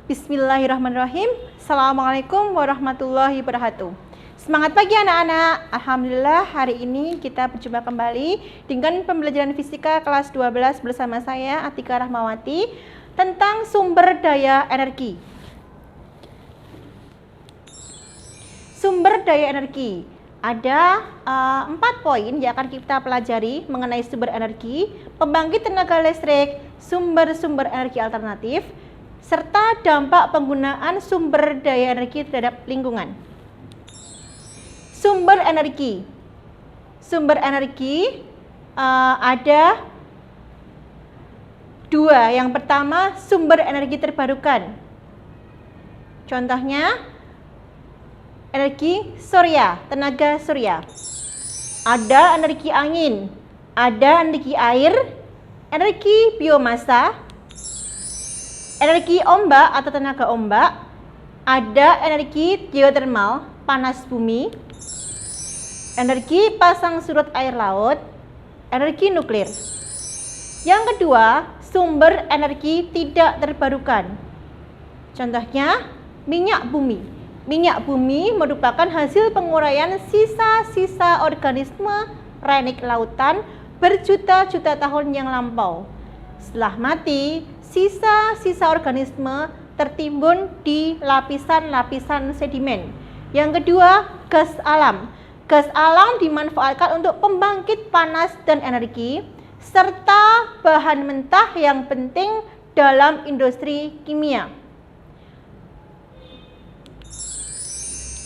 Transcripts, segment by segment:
Bismillahirrahmanirrahim. Assalamualaikum warahmatullahi wabarakatuh. Semangat pagi anak-anak. Alhamdulillah hari ini kita berjumpa kembali dengan pembelajaran fisika kelas 12 bersama saya Atika Rahmawati tentang sumber daya energi. Sumber daya energi. Ada 4 poin yang akan kita pelajari mengenai sumber energi, pembangkit tenaga listrik, sumber-sumber energi alternatif, serta dampak penggunaan sumber daya energi terhadap lingkungan. Sumber energi. Sumber energi ada 2. Yang pertama, sumber energi terbarukan. Contohnya, energi surya, tenaga surya. Ada energi angin, ada energi air, energi biomasa, energi ombak atau tenaga ombak, ada energi geotermal, panas bumi, energi pasang surut air laut, energi nuklir. Yang kedua, sumber energi tidak terbarukan. Contohnya, minyak bumi. Minyak bumi merupakan hasil penguraian sisa-sisa organisme renik lautan berjuta-juta tahun yang lampau. Setelah mati, sisa-sisa organisme tertimbun di lapisan-lapisan sedimen. Yang kedua, gas alam. Gas alam dimanfaatkan untuk pembangkit panas dan energi, serta bahan mentah yang penting dalam industri kimia.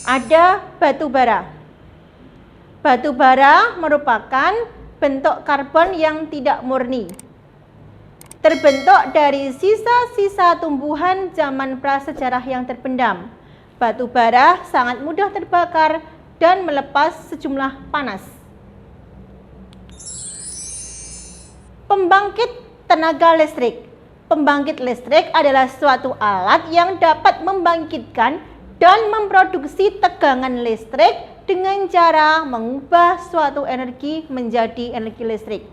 Ada batu bara. Batu bara merupakan bentuk karbon yang tidak murni, terbentuk dari sisa-sisa tumbuhan zaman prasejarah yang terpendam. Batu bara sangat mudah terbakar dan melepas sejumlah panas. Pembangkit tenaga listrik. Pembangkit listrik adalah suatu alat yang dapat membangkitkan dan memproduksi tegangan listrik dengan cara mengubah suatu energi menjadi energi listrik.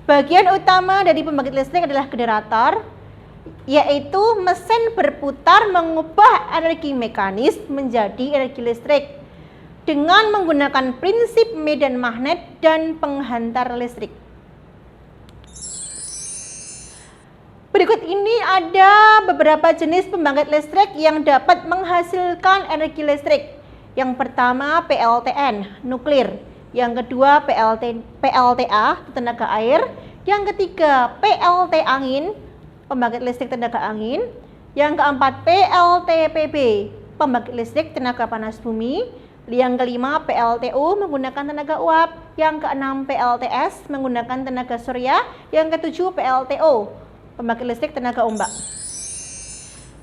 Bagian utama dari pembangkit listrik adalah generator, yaitu mesin berputar mengubah energi mekanis menjadi energi listrik dengan menggunakan prinsip medan magnet dan penghantar listrik. Berikut ini ada beberapa jenis pembangkit listrik yang dapat menghasilkan energi listrik. Yang pertama PLTN, nuklir. Yang kedua PLTA, tenaga air. Yang ketiga PLT angin, pembangkit listrik tenaga angin. Yang keempat PLTPB, pembangkit listrik tenaga panas bumi. Yang kelima PLTU menggunakan tenaga uap. Yang keenam PLTS menggunakan tenaga surya. Yang ketujuh PLTO, pembangkit listrik tenaga ombak.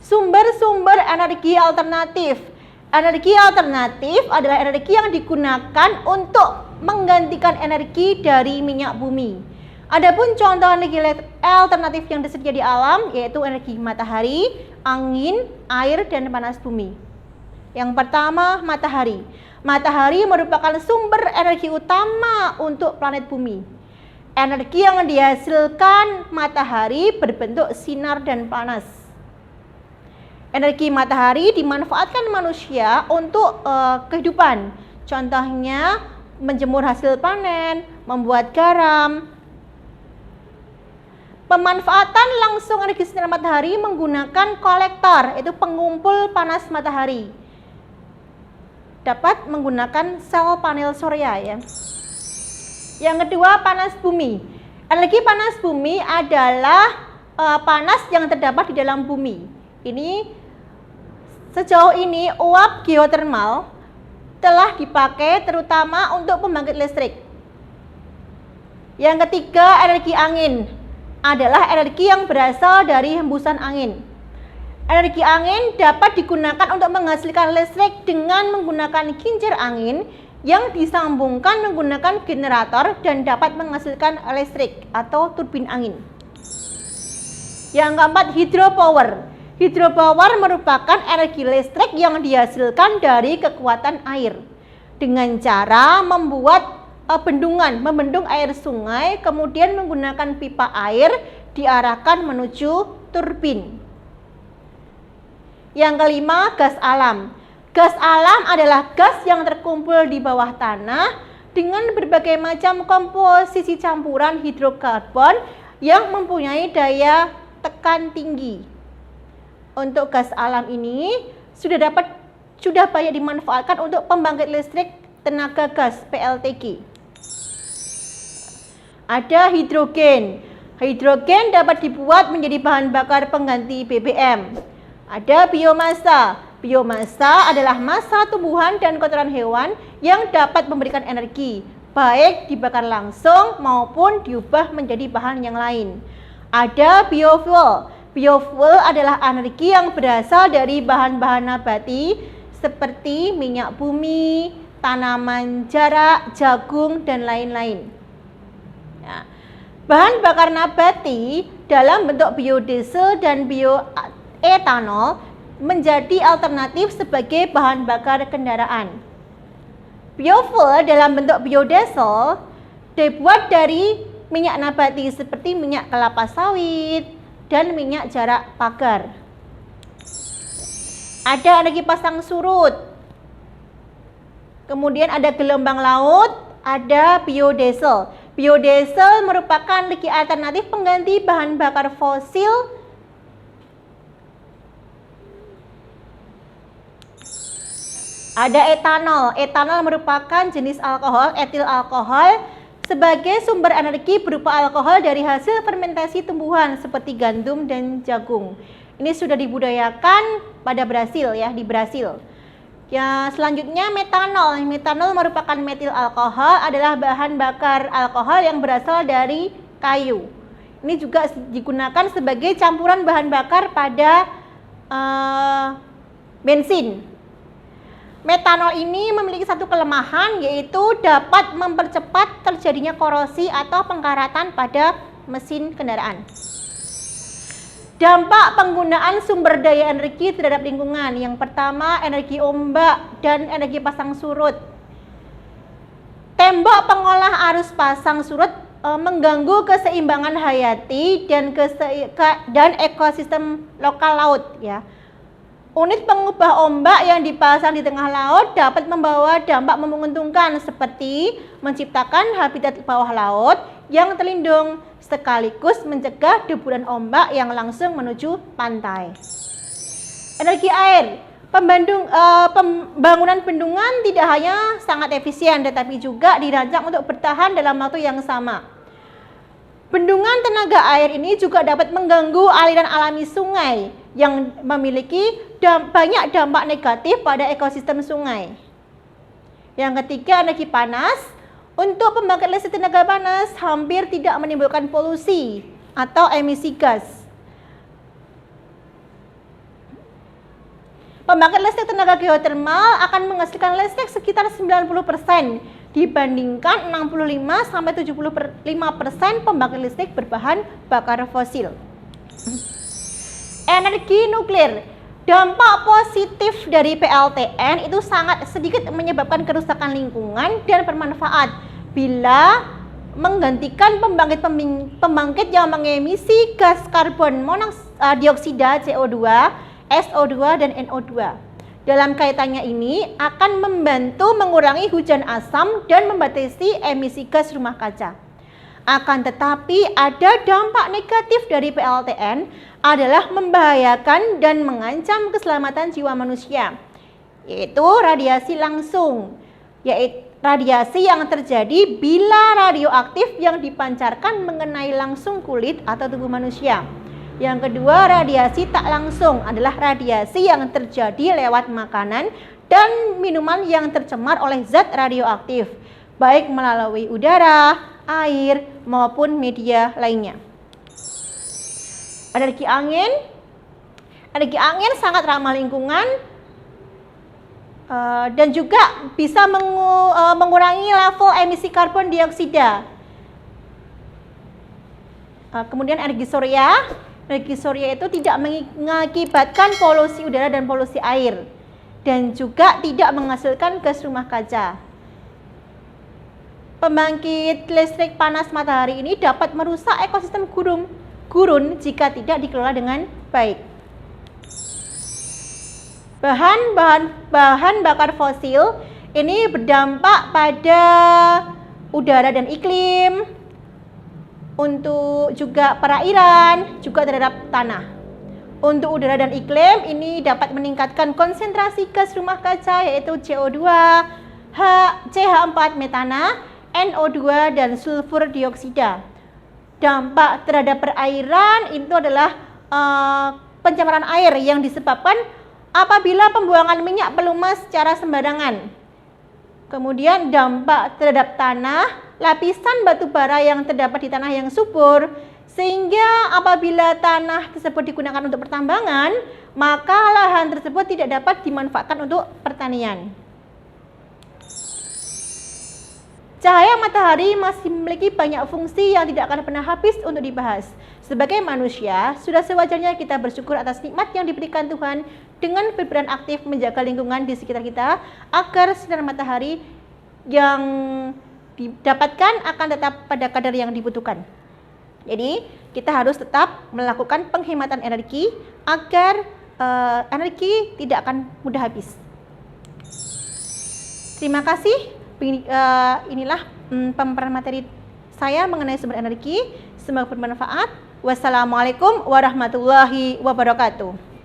Sumber-sumber energi alternatif. Energi alternatif adalah energi yang digunakan untuk menggantikan energi dari minyak bumi. Adapun contoh energi alternatif yang tersedia di alam yaitu energi matahari, angin, air, dan panas bumi. Yang pertama, matahari. Matahari merupakan sumber energi utama untuk planet bumi. Energi yang dihasilkan matahari berbentuk sinar dan panas. Energi matahari dimanfaatkan manusia untuk kehidupan. Contohnya menjemur hasil panen, membuat garam. Pemanfaatan langsung energi sinar matahari menggunakan kolektor, yaitu pengumpul panas matahari. Dapat menggunakan sel panel surya ya. Yang kedua, panas bumi. Energi panas bumi adalah panas yang terdapat di dalam bumi. Sejauh ini uap geotermal telah dipakai terutama untuk pembangkit listrik. Yang ketiga, energi angin adalah energi yang berasal dari hembusan angin. Energi angin dapat digunakan untuk menghasilkan listrik dengan menggunakan kincir angin yang disambungkan menggunakan generator dan dapat menghasilkan listrik atau turbin angin. Yang keempat, hydropower. Hydropower merupakan energi listrik yang dihasilkan dari kekuatan air dengan cara membuat membendung air sungai, kemudian menggunakan pipa air diarahkan menuju turbin. Yang kelima, gas alam. Gas alam adalah gas yang terkumpul di bawah tanah dengan berbagai macam komposisi campuran hidrokarbon yang mempunyai daya tekan tinggi. Untuk gas alam ini sudah banyak dimanfaatkan untuk pembangkit listrik tenaga gas PLTG. Ada hidrogen. Hidrogen dapat dibuat menjadi bahan bakar pengganti BBM. Ada biomasa. Biomasa adalah massa tumbuhan dan kotoran hewan yang dapat memberikan energi, baik dibakar langsung maupun diubah menjadi bahan yang lain. Ada biofuel. Biofuel adalah energi yang berasal dari bahan-bahan nabati seperti minyak bumi, tanaman jarak, jagung, dan lain-lain. Ya. Bahan bakar nabati dalam bentuk biodiesel dan bioetanol menjadi alternatif sebagai bahan bakar kendaraan. Biofuel dalam bentuk biodiesel dibuat dari minyak nabati seperti minyak kelapa sawit dan minyak jarak pagar. Ada energi pasang surut. Kemudian ada gelombang laut, ada biodiesel. Biodiesel merupakan energi alternatif pengganti bahan bakar fosil. Ada etanol. Etanol merupakan jenis alkohol, etil alkohol, sebagai sumber energi berupa alkohol dari hasil fermentasi tumbuhan seperti gandum dan jagung. Ini sudah dibudidayakan pada Brasil ya, di Brasil. Ya, selanjutnya metanol. Metanol merupakan metil alkohol, adalah bahan bakar alkohol yang berasal dari kayu. Ini juga digunakan sebagai campuran bahan bakar pada bensin. Metanol ini memiliki satu kelemahan, yaitu dapat mempercepat terjadinya korosi atau pengkaratan pada mesin kendaraan. Dampak penggunaan sumber daya energi terhadap lingkungan. Yang pertama, energi ombak dan energi pasang surut. Tembok pengolah arus pasang surut mengganggu keseimbangan hayati dan ekosistem lokal laut ya. Unit pengubah ombak yang dipasang di tengah laut dapat membawa dampak menguntungkan seperti menciptakan habitat bawah laut yang terlindung sekaligus mencegah deburan ombak yang langsung menuju pantai. Energi air. Pembangunan bendungan tidak hanya sangat efisien tetapi juga dirancang untuk bertahan dalam waktu yang sama. Bendungan tenaga air ini juga dapat mengganggu aliran alami sungai yang memiliki banyak dampak negatif pada ekosistem sungai. Yang ketiga, energi panas. Untuk pembangkit listrik tenaga panas hampir tidak menimbulkan polusi atau emisi gas. Pembangkit listrik tenaga geotermal akan menghasilkan listrik sekitar 90% dibandingkan 65-75% pembangkit listrik berbahan bakar fosil. Energi nuklir. Dampak positif dari PLTN itu sangat sedikit menyebabkan kerusakan lingkungan dan bermanfaat bila menggantikan pembangkit yang mengemisi gas karbon dioksida CO2, SO2, dan NO2. Dalam kaitannya ini akan membantu mengurangi hujan asam dan membatasi emisi gas rumah kaca. Akan tetapi ada dampak negatif dari PLTN adalah membahayakan dan mengancam keselamatan jiwa manusia, yaitu radiasi langsung, yaitu radiasi yang terjadi bila radioaktif yang dipancarkan mengenai langsung kulit atau tubuh manusia. Yang kedua, radiasi tak langsung adalah radiasi yang terjadi lewat makanan dan minuman yang tercemar oleh zat radioaktif, baik melalui udara, air, maupun media lainnya. Energi angin. Energi angin sangat ramah lingkungan dan juga bisa mengurangi level emisi karbon dioksida. Kemudian energi surya. Energi surya itu tidak mengakibatkan polusi udara dan polusi air dan juga tidak menghasilkan gas rumah kaca. Pembangkit listrik panas matahari ini dapat merusak ekosistem gurun jika tidak dikelola dengan baik. Bahan bakar fosil ini berdampak pada udara dan iklim, untuk juga perairan, juga terhadap tanah. Untuk udara dan iklim ini dapat meningkatkan konsentrasi gas rumah kaca yaitu CO2, CH4 metana, NO2 dan sulfur dioksida. Dampak terhadap perairan itu adalah pencemaran air yang disebabkan apabila pembuangan minyak pelumas secara sembarangan. Kemudian dampak terhadap tanah, lapisan batu bara yang terdapat di tanah yang subur, sehingga apabila tanah tersebut digunakan untuk pertambangan, maka lahan tersebut tidak dapat dimanfaatkan untuk pertanian. Cahaya matahari masih memiliki banyak fungsi yang tidak akan pernah habis untuk dibahas. Sebagai manusia, sudah sewajarnya kita bersyukur atas nikmat yang diberikan Tuhan dengan berperan aktif menjaga lingkungan di sekitar kita agar sinar matahari yang didapatkan akan tetap pada kadar yang dibutuhkan. Jadi, kita harus tetap melakukan penghematan energi agar energi tidak akan mudah habis. Terima kasih. Inilah pemaparan materi saya mengenai sumber energi. Semoga bermanfaat. Wassalamualaikum warahmatullahi wabarakatuh.